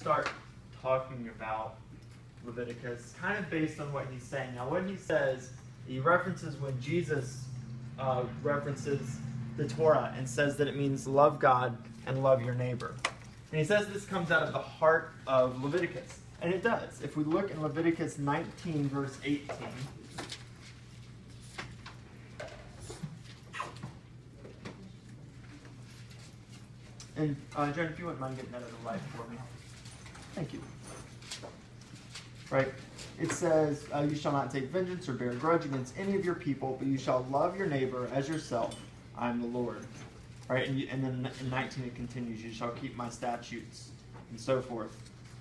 start talking about Leviticus, kind of based on what he's saying. Now, what he says, he references when Jesus references the Torah and says that it means love God and love your neighbor. And he says this comes out of the heart of Leviticus. And it does. If we look in Leviticus 19, verse 18. And Jen, if you wouldn't mind getting that other light for me. Thank you. Right? It says, you shall not take vengeance or bear a grudge against any of your people, but you shall love your neighbor as yourself. I am the Lord. Right? And then in 19 it continues, you shall keep my statutes, and so forth.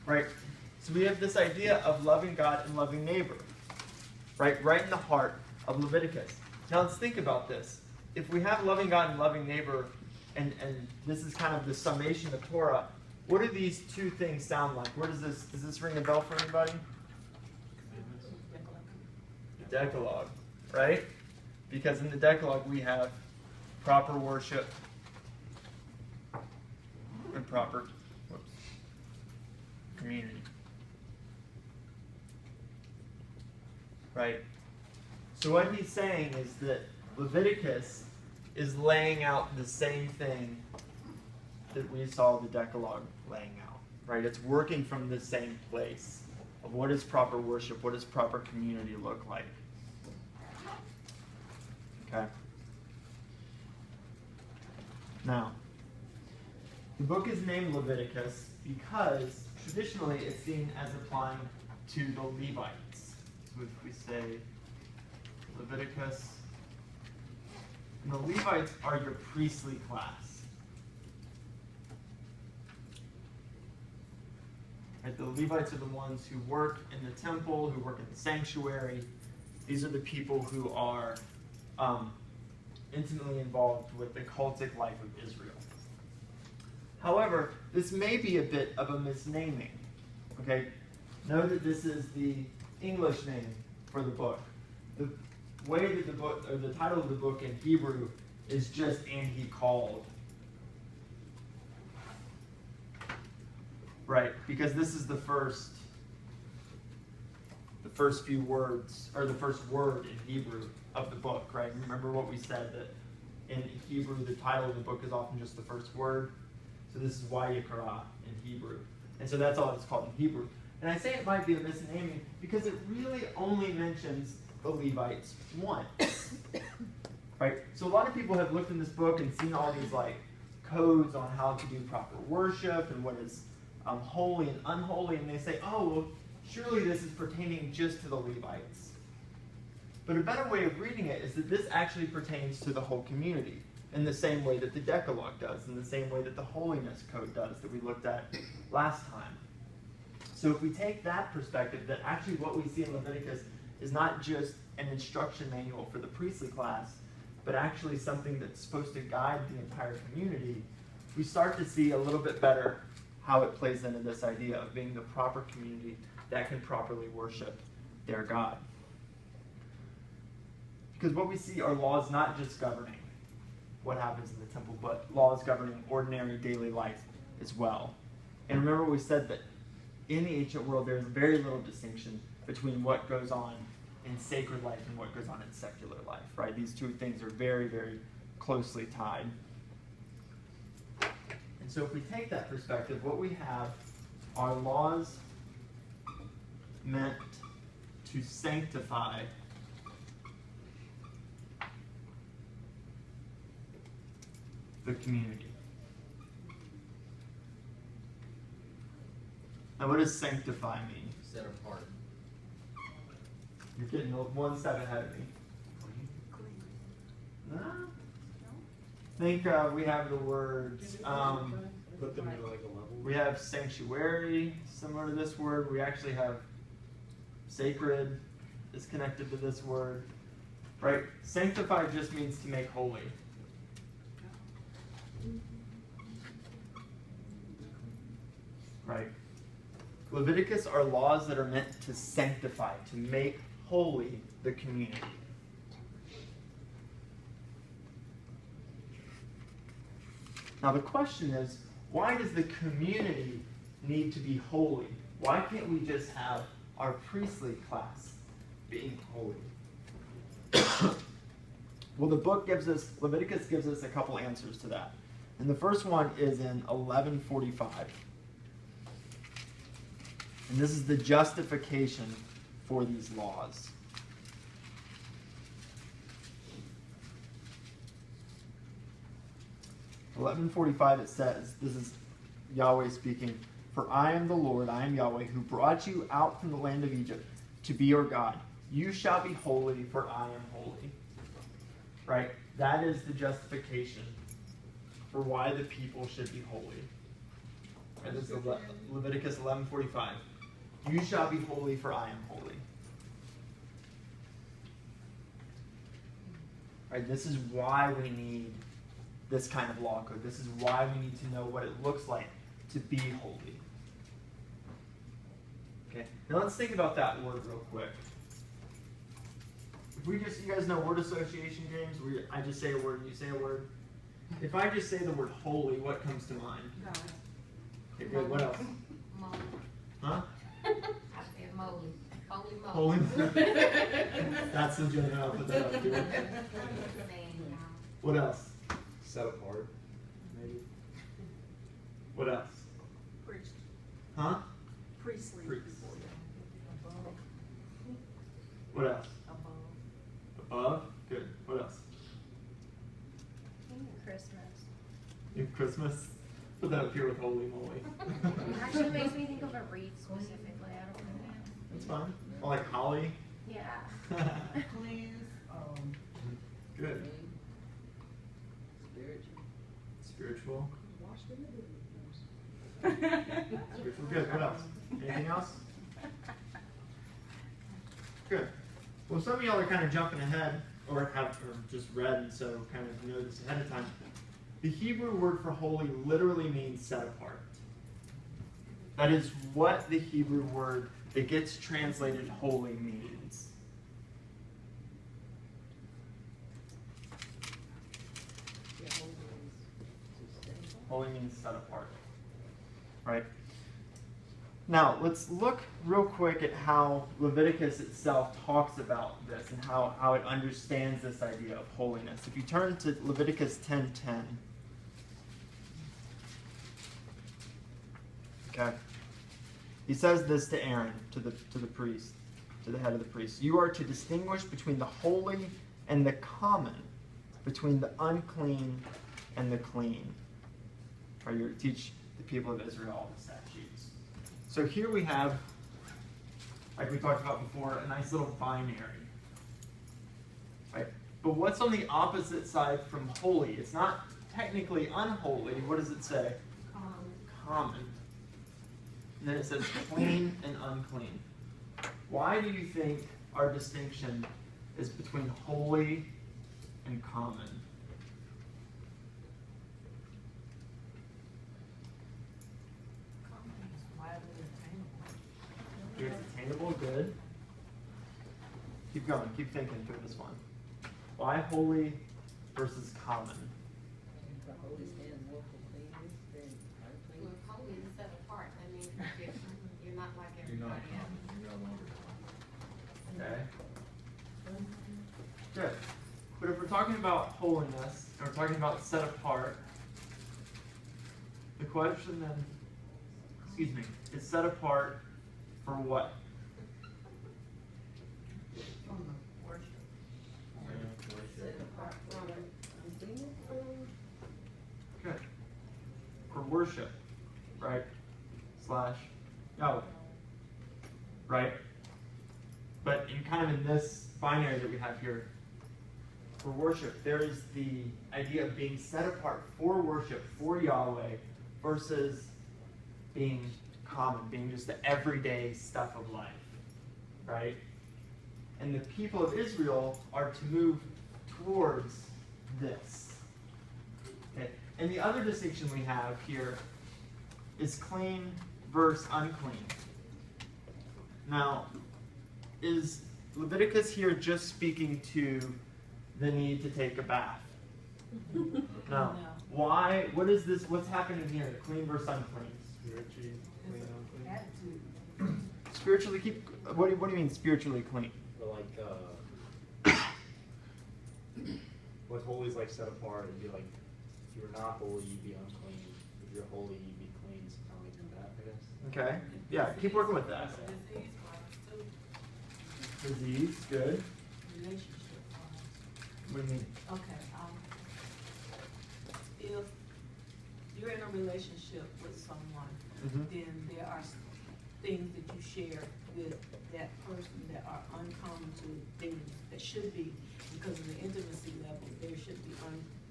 Right? So we have this idea of loving God and loving neighbor. Right in the heart of Leviticus. Now let's think about this. If we have loving God and loving neighbor, and this is kind of the summation of Torah, what do these two things sound like? Where does this ring a bell for anybody? The Decalogue, right? Because in the Decalogue we have proper worship and proper community. Right? So what he's saying is that Leviticus is laying out the same thing that we saw the Decalogue laying out. Right? It's working from the same place of what is proper worship, what does proper community look like. Okay? Now, the book is named Leviticus because traditionally it's seen as applying to the Levites. So if we say Leviticus, and the Levites are your priestly class. Right, the Levites are the ones who work in the temple, who work in the sanctuary. These are the people who are intimately involved with the cultic life of Israel. However, this may be a bit of a misnaming. Okay, know that this is the English name for the book. The way that the book, or the title of the book in Hebrew, is just "and he called." Right, because this is the first few words, or the first word in Hebrew of the book, right? Remember what we said, that in Hebrew the title of the book is often just the first word. So this is Vayikra in Hebrew. And so that's all it's called in Hebrew. And I say it might be a misnaming because it really only mentions the Levites once. Right? So a lot of people have looked in this book and seen all these like codes on how to do proper worship and what is holy and unholy, and they say, oh, well, surely this is pertaining just to the Levites. But a better way of reading it is that this actually pertains to the whole community, in the same way that the Decalogue does, in the same way that the Holiness Code does that we looked at last time. So if we take that perspective, that actually what we see in Leviticus is not just an instruction manual for the priestly class, but actually something that's supposed to guide the entire community, we start to see a little bit better how it plays into this idea of being the proper community that can properly worship their God. Because what we see are laws not just governing what happens in the temple, but laws governing ordinary daily life as well. And remember we said that in the ancient world there is very little distinction between what goes on in sacred life and what goes on in secular life, right? These two things are very, very closely tied. And so if we take that perspective, what we have are laws meant to sanctify the community. Now what does sanctify mean? Set apart. You're getting one step ahead of me. No? I think we have the words, Put them into like a level. we have sanctuary, similar to this word. We actually have sacred is connected to this word. Right? Sanctify just means to make holy. Right? Leviticus are laws that are meant to sanctify, to make holy the community. Now the question is, why does the community need to be holy? Why can't we just have our priestly class being holy? Well, the book Leviticus gives us a couple answers to that. And the first one is in 11:45. And this is the justification for these laws. (11:45) it says, this is Yahweh speaking, "For I am the Lord, I am Yahweh, who brought you out from the land of Egypt to be your God. You shall be holy, for I am holy." Right? That is the justification for why the people should be holy. And this is Leviticus 11:45. You shall be holy, for I am holy. Right? This is why we need this kind of law code. This is why we need to know what it looks like to be holy. Okay, now let's think about that word real quick. If we just, you guys know word association games, where I just say a word and you say a word. If I just say the word holy, what comes to mind? God. Okay, good. What else? Moly. Huh? I said moly. Holy moly. Holy. That's the joke. I'll put that up here. What else? Set apart. Maybe. What else? Priest. Huh? Priestly. Priest. Above. What else? Above. Above? Good. What else? Christmas. In Christmas? Put that up here with holy moly. Actually, it makes me think of a wreath specifically. I don't know. That's fine. I like holly. Yeah. Cleanse. Good. Spiritual. Spiritual. Spiritual. Good. What else? Anything else? Good. Well, some of y'all are kind of jumping ahead, or just read, and so kind of know this ahead of time. The Hebrew word for holy literally means set apart. That is what the Hebrew word that gets translated holy means. Holy means set apart. Right? Now, let's look real quick at how Leviticus itself talks about this and how it understands this idea of holiness. If you turn to Leviticus 10:10. Okay. He says this to Aaron, to the priest, to the head of the priest. You are to distinguish between the holy and the common, between the unclean and the clean. Or you're to teach the people of Israel all the statutes. So here we have, like we talked about before, a nice little binary. Right? But what's on the opposite side from holy? It's not technically unholy. What does it say? Common. And then it says clean and unclean. Why do you think our distinction is between holy and common? It's attainable, good. Keep going, keep thinking through this one. Why holy versus common? Well, holy is set apart. That means you're different. You're not like everybody else. You're no longer. Okay. Good. But if we're talking about holiness, and we're talking about set apart, the question then, is set apart for what? Good. For worship, right? Slash Yahweh. Right? But in this binary that we have here, for worship, there is the idea of being set apart for worship, for Yahweh, versus being common, being just the everyday stuff of life. Right? And the people of Israel are to move towards this. Okay. And the other distinction we have here is clean versus unclean. Now, is Leviticus here just speaking to the need to take a bath? No. Why? What is this? What's happening here? Clean versus unclean? Spiritually. clean, unclean. Attitude. Spiritually keep. What do you mean spiritually clean? But what's holy is like set apart. It'd be like if you're not holy, you'd be unclean. If you're holy, you'd be clean. So kind of like that, I guess. Okay. Yeah. Keep working with that. Disease wise too. Disease. Good. Relationship wise. What do you mean? Okay, if you're in a relationship with someone, Mhm. then there are things that you share with that person that are uncommon to things that should be, because of the intimacy level,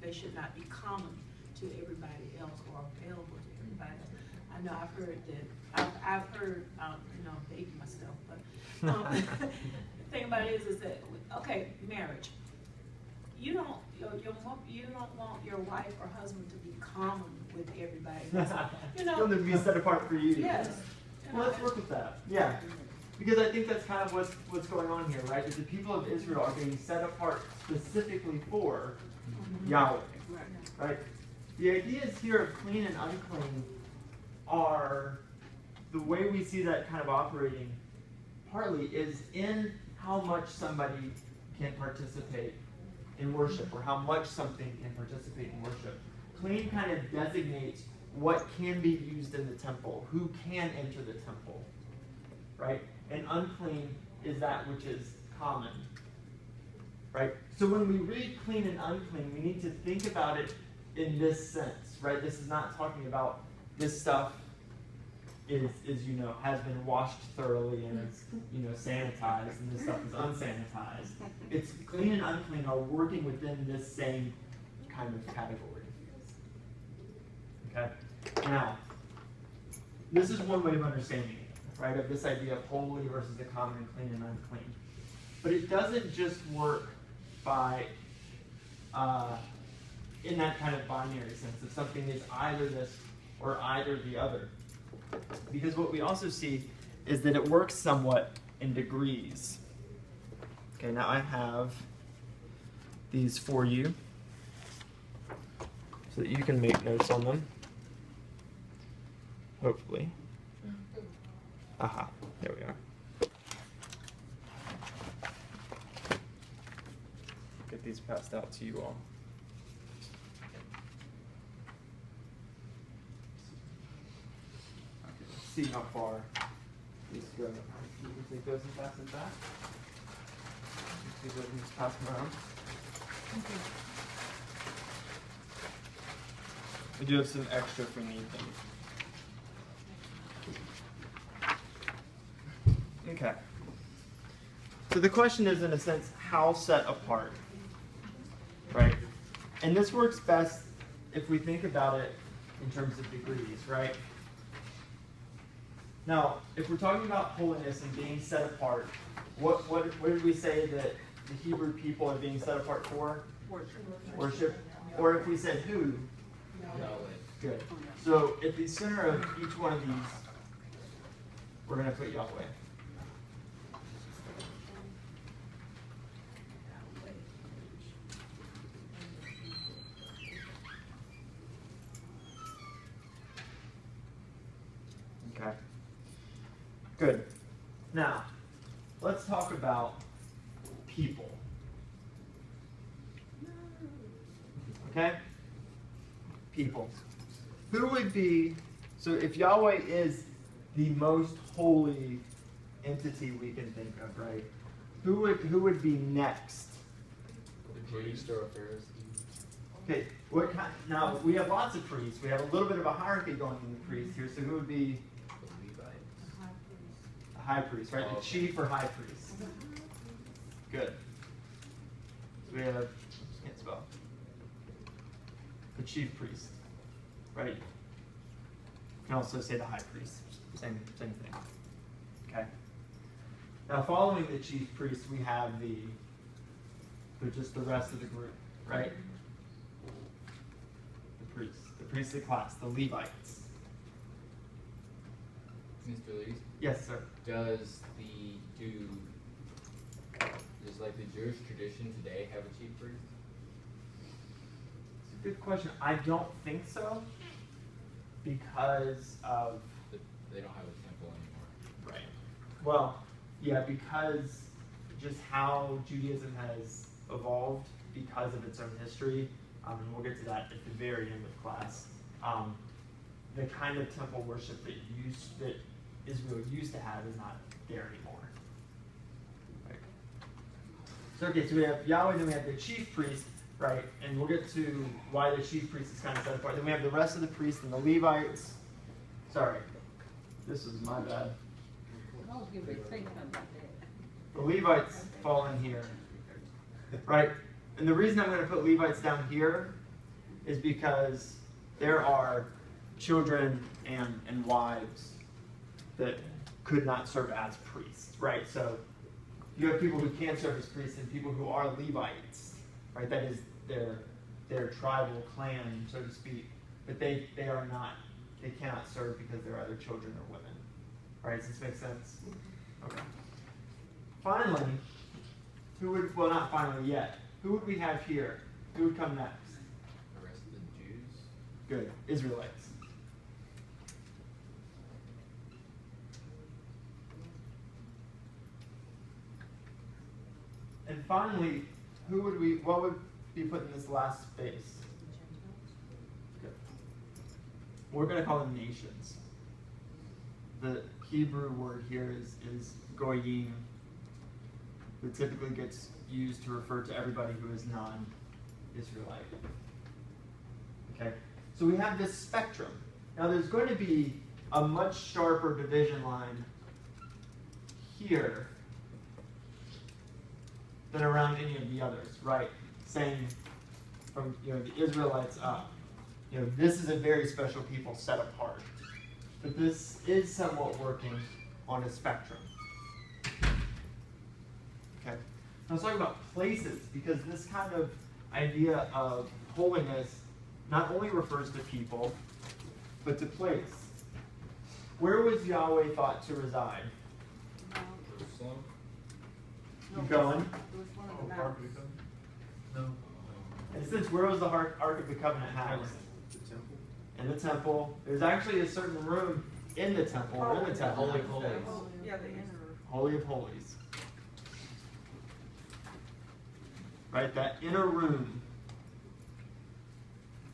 they should not be common to everybody else or available to everybody else. I know I've heard that, I've heard, dating myself, but, the thing about it is that, okay, marriage. You don't want your wife or husband to be common with everybody. You know. Something to be set apart for you. Yes. Well, let's work with that. Yeah. Because I think that's kind of what's going on here, right? Is the people of Israel are being set apart specifically for Yahweh. Right? The ideas here of clean and unclean are the way we see that kind of operating partly is in how much somebody can participate in worship, or how much something can participate in worship. Clean kind of designates what can be used in the temple, who can enter the temple, right? And unclean is that which is common, right? So when we read clean and unclean, we need to think about it in this sense, right? This is not talking about this stuff is has been washed thoroughly and it's sanitized, and this stuff is unsanitized. It's clean and unclean are working within this same kind of category. Okay? Now, this is one way of understanding it, right? Of this idea of holy versus the common and clean and unclean. But it doesn't just work by in that kind of binary sense of something is either this or either the other. Because what we also see is that it works somewhat in degrees. Okay, now I have these for you so that you can make notes on them. Hopefully. Aha, there we are. Get these passed out to you all. See how far these go. You can take those and pass them back. You can take those and just pass them around. We do have some extra if we need them. Okay. So the question is, in a sense, how set apart, right? And this works best if we think about it in terms of degrees, right? Now, if we're talking about holiness and being set apart, what did we say that the Hebrew people are being set apart for? Worship. Or if we said who? Yahweh. Good. So at the center of each one of these, we're going to put Yahweh. Okay. Good. Now, let's talk about people. Okay? People. Who would be, so if Yahweh is the most holy entity we can think of, right? Who would be next? The priest or a Pharisee. Okay, what kind, now we have lots of priests. We have a little bit of a hierarchy going in the priests here, so who would be The Levites. the high priest, right? The chief or high priest. Good. So we have, can't spell. The chief priest, right? You can also say the high priest. Same thing. Okay. Now, following the chief priest, we have just the rest of the group, right? The priestly class, the Levites. Mr. Lees, Yes, sir. does like the Jewish tradition today have a chief priest? It's a good question. I don't think so, because of they don't have a temple anymore. Right. Well, yeah, because just how Judaism has evolved because of its own history, and we'll get to that at the very end of class. The kind of temple worship that Israel used to have is not there anymore. Right. So okay, so we have Yahweh, then we have the chief priest, right? And we'll get to why the chief priest is kind of set apart. Then we have the rest of the priests and the Levites. Sorry, this is my bad. The Levites fall in here, right? And the reason I'm going to put Levites down here is because there are children and wives that could not serve as priests, right? So you have people who can serve as priests and people who are Levites, right? That is their tribal clan, so to speak. But they are not, they cannot serve because there are other children or women. Right? Does this make sense? Okay. Finally, well, not finally yet. Who would we have here? Who would come next? The rest of the Jews. Good. Israelites. And finally, what would be put in this last space? Good. We're going to call them nations. The Hebrew word here is goyim, that typically gets used to refer to everybody who is non-Israelite. Okay, so we have this spectrum. Now there's going to be a much sharper division line here than around any of the others, right? Saying from the Israelites up, this is a very special people set apart. But this is somewhat working on a spectrum. Okay. Now let's talk about places, because this kind of idea of holiness not only refers to people, but to place. Where was Yahweh thought to reside? Jerusalem. Keep going. No. And since where was the Ark of the Covenant housed? The temple. In the temple. There's actually a certain room in the temple, or in the temple. Holy of Holies. Yeah, the inner. Holy of Holies. Right, that inner room.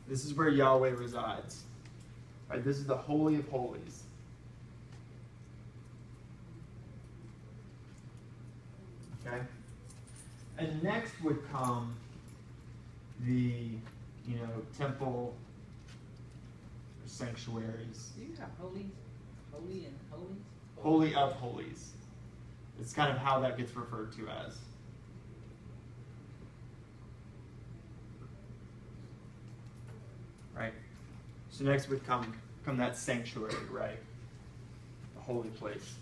This is where Yahweh resides. Right, this is the Holy of Holies. Okay? And next would come the, temple or sanctuaries. Do you have holy and holies? Holy of Holies. It's kind of how that gets referred to as. Right? So next would come that sanctuary, right? The holy place.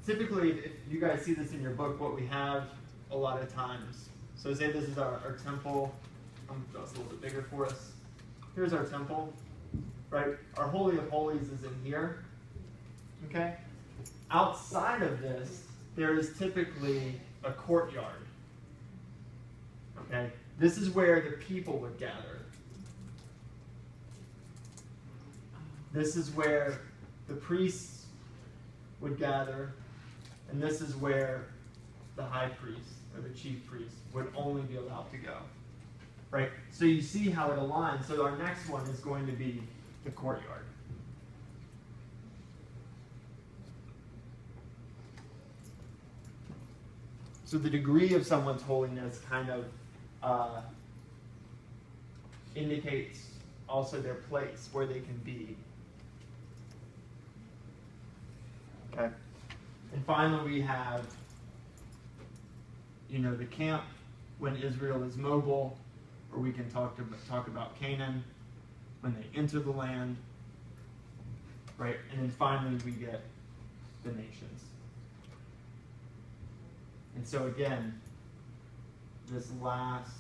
Typically, if you guys see this in your book, what we have a lot of times. So say this is our temple. I'm going to draw this a little bit bigger for us. Here's our temple, right? Our Holy of Holies is in here. Okay? Outside of this, there is typically a courtyard. Okay? This is where the people would gather. This is where the priests would gather. And this is where the high priest or the chief priest would only be allowed to go. Right? So you see how it aligns. So our next one is going to be the courtyard. So the degree of someone's holiness kind of indicates also their place, where they can be. Okay? And finally we have, the camp when Israel is mobile, or we can talk about Canaan when they enter the land, right? And then finally we get the nations. And so again, this last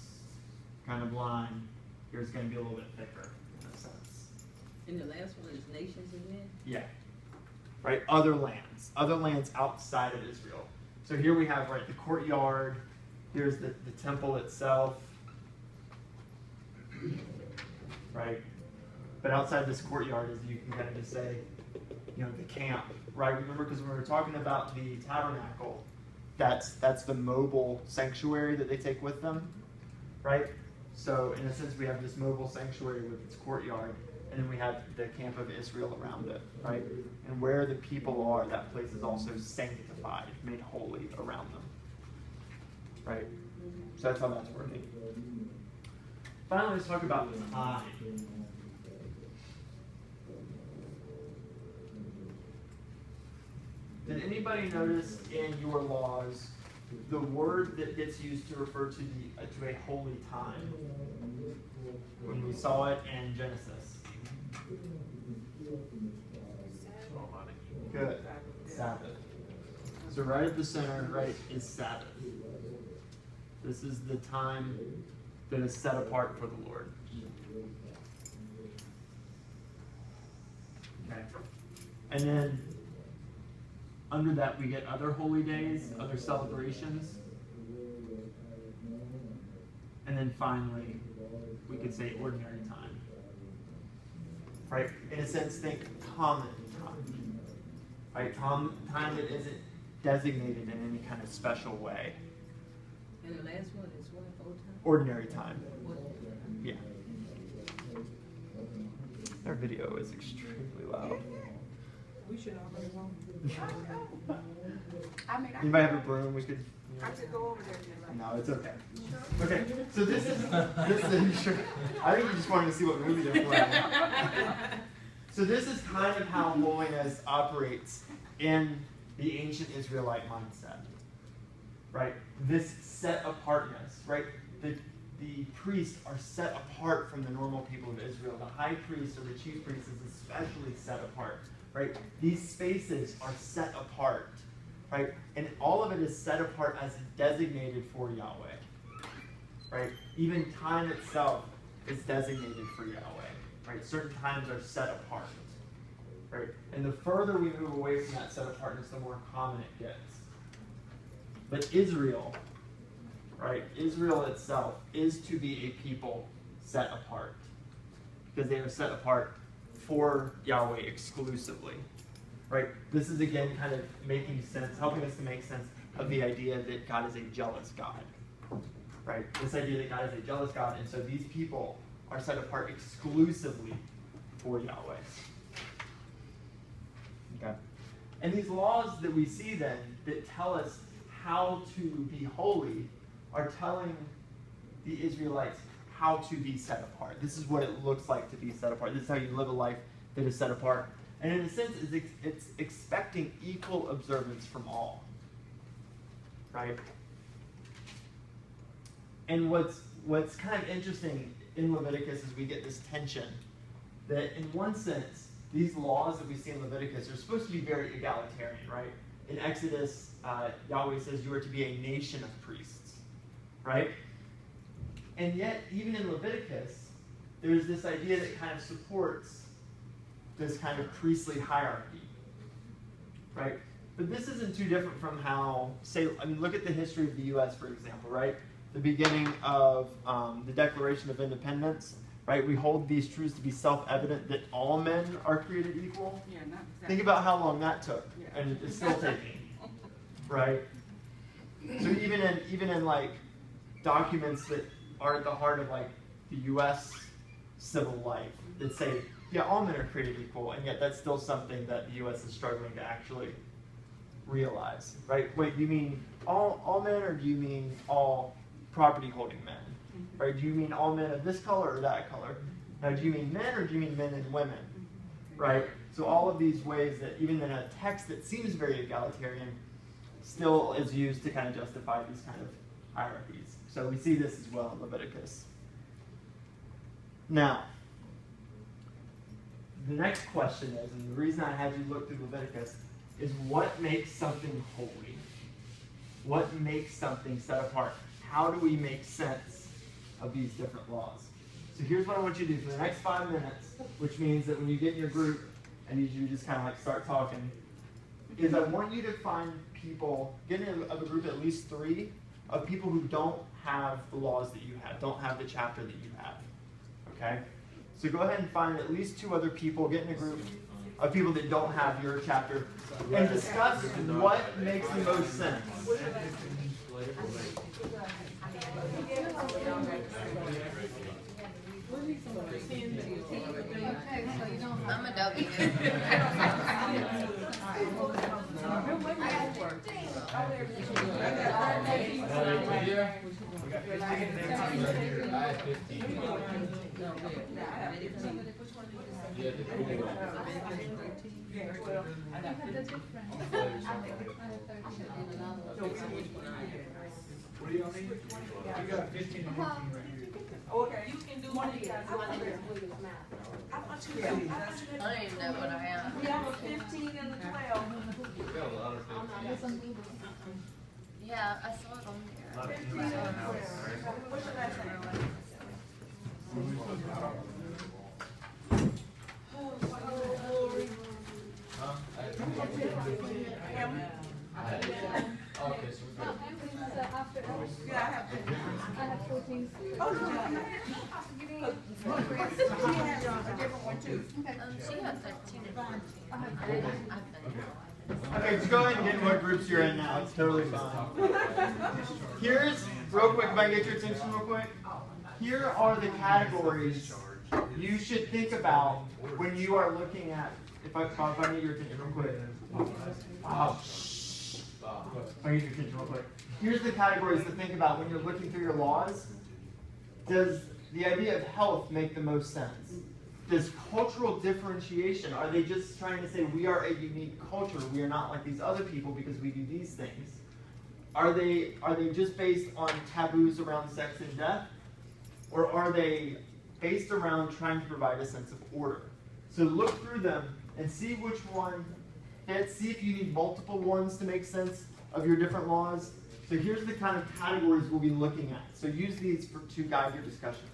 kind of line here is going to be a little bit thicker in a sense. And the last one is nations again? Yeah. Right? Other lands outside of Israel. So here we have, right, the courtyard. Here's the temple itself. Right? But outside this courtyard is, you can kind of just say, you know, the camp, right? Remember, because when we were talking about the tabernacle, that's the mobile sanctuary that they take with them, right? So in a sense, we have this mobile sanctuary with its courtyard, and then we have the camp of Israel around it, right? And where the people are, that place is also sanctified, made holy around them, right? So that's how that's working. Finally, let's talk about time. Did anybody notice in your laws the word that gets used to refer to a holy time? When we saw it in Genesis. Good. Sabbath. So right at the center, right, is Sabbath. This is the time that is set apart for the Lord. Okay. And then under that, we get other holy days, other celebrations. And then finally, we could say ordinary time. Right? In a sense, think common time. Right? Time that isn't designated in any kind of special way. And the last one is what, old time? Ordinary time. Ordinary. Yeah. Their video is extremely loud. We should all go home. I mean, Anybody have a broom? We could. I could go over there and No, it's okay. Okay, so this is sure. I think you just wanted to see what movie they're playing. So this is kind of how holiness operates in the ancient Israelite mindset, right? This set apartness, right? The priests are set apart from the normal people of Israel. The high priest or the chief priest is especially set apart, right? These spaces are set apart, right? And all of it is set apart as designated for Yahweh, right? Even time itself is designated for Yahweh, right? Certain times are set apart, right? And the further we move away from that set apartness, the more common it gets. But Israel, right? Israel itself is to be a people set apart, because they are set apart for Yahweh exclusively, right? This is again kind of making sense, helping us to make sense of the idea that God is a jealous God, right? This idea that God is a jealous God, and so these people are set apart exclusively for Yahweh. Okay. And these laws that we see then that tell us how to be holy are telling the Israelites how to be set apart. This is what it looks like to be set apart. This is how you live a life that is set apart. And in a sense, it's expecting equal observance from all. Right? And what's kind of interesting in Leviticus is we get this tension that in one sense, these laws that we see in Leviticus are supposed to be very egalitarian, right? In Exodus, Yahweh says you are to be a nation of priests, right? And yet, even in Leviticus, there's this idea that kind of supports this kind of priestly hierarchy, right? But this isn't too different from how, look at the history of the U.S., for example, right? The beginning of the Declaration of Independence, right? We hold these truths to be self-evident that all men are created equal. Yeah, not exactly. Think about how long that took, Yeah. and it's still taking, right? So even in like documents that are at the heart of like the U.S. civil life that say, yeah, all men are created equal, and yet that's still something that the U.S. is struggling to actually realize, right? Wait, do you mean all men, or do you mean all property-holding men? Right? Do you mean all men of this color or that color? Now, do you mean men, or do you mean men and women? Right? So all of these ways that even in a text that seems very egalitarian still is used to kind of justify these kind of hierarchies. So we see this as well in Leviticus. Now, the next question is, and the reason I had you look through Leviticus, is what makes something holy? What makes something set apart? How do we make sense of these different laws? So here's what I want you to do for the next 5 minutes, which means that when you get in your group, I need you to just kind of like start talking, is I want you to find people, get in a group at least 3 of people who don't have the laws that you have, don't have the chapter that you have. Okay? So go ahead and find at least 2 other people, get in a group of people that don't have your chapter, and discuss what makes the most sense. I'm a W. What do y'all need? You got 15 and 18 right here. Okay, you can do one of these. I want to hear William's mouth. I want you to. I don't even know what I am. We have a 15 and a 12. We've got a lot of things. Yeah, I saw it on there. 15 and 12. What's your last name? Okay, so we've got. Yeah, I have 15. I have 14. Oh, no, I have. She has a different one too. She had 13 and 14. Okay, just go ahead and get in what groups you're in now. It's totally fine. Here's, real quick, if I can get your attention real quick. Here are the categories you should think about when you are looking at, if I need your attention real quick. Wow. If I need your attention real quick. Here's the categories to think about when you're looking through your laws. Does the idea of health make the most sense? Does cultural differentiation, are they just trying to say we are a unique culture, we are not like these other people because we do these things? Are they just based on taboos around sex and death? Or are they based around trying to provide a sense of order? So look through them and see which one fits. See if you need multiple ones to make sense of your different laws. So here's the kind of categories we'll be looking at. So use these to guide your discussion.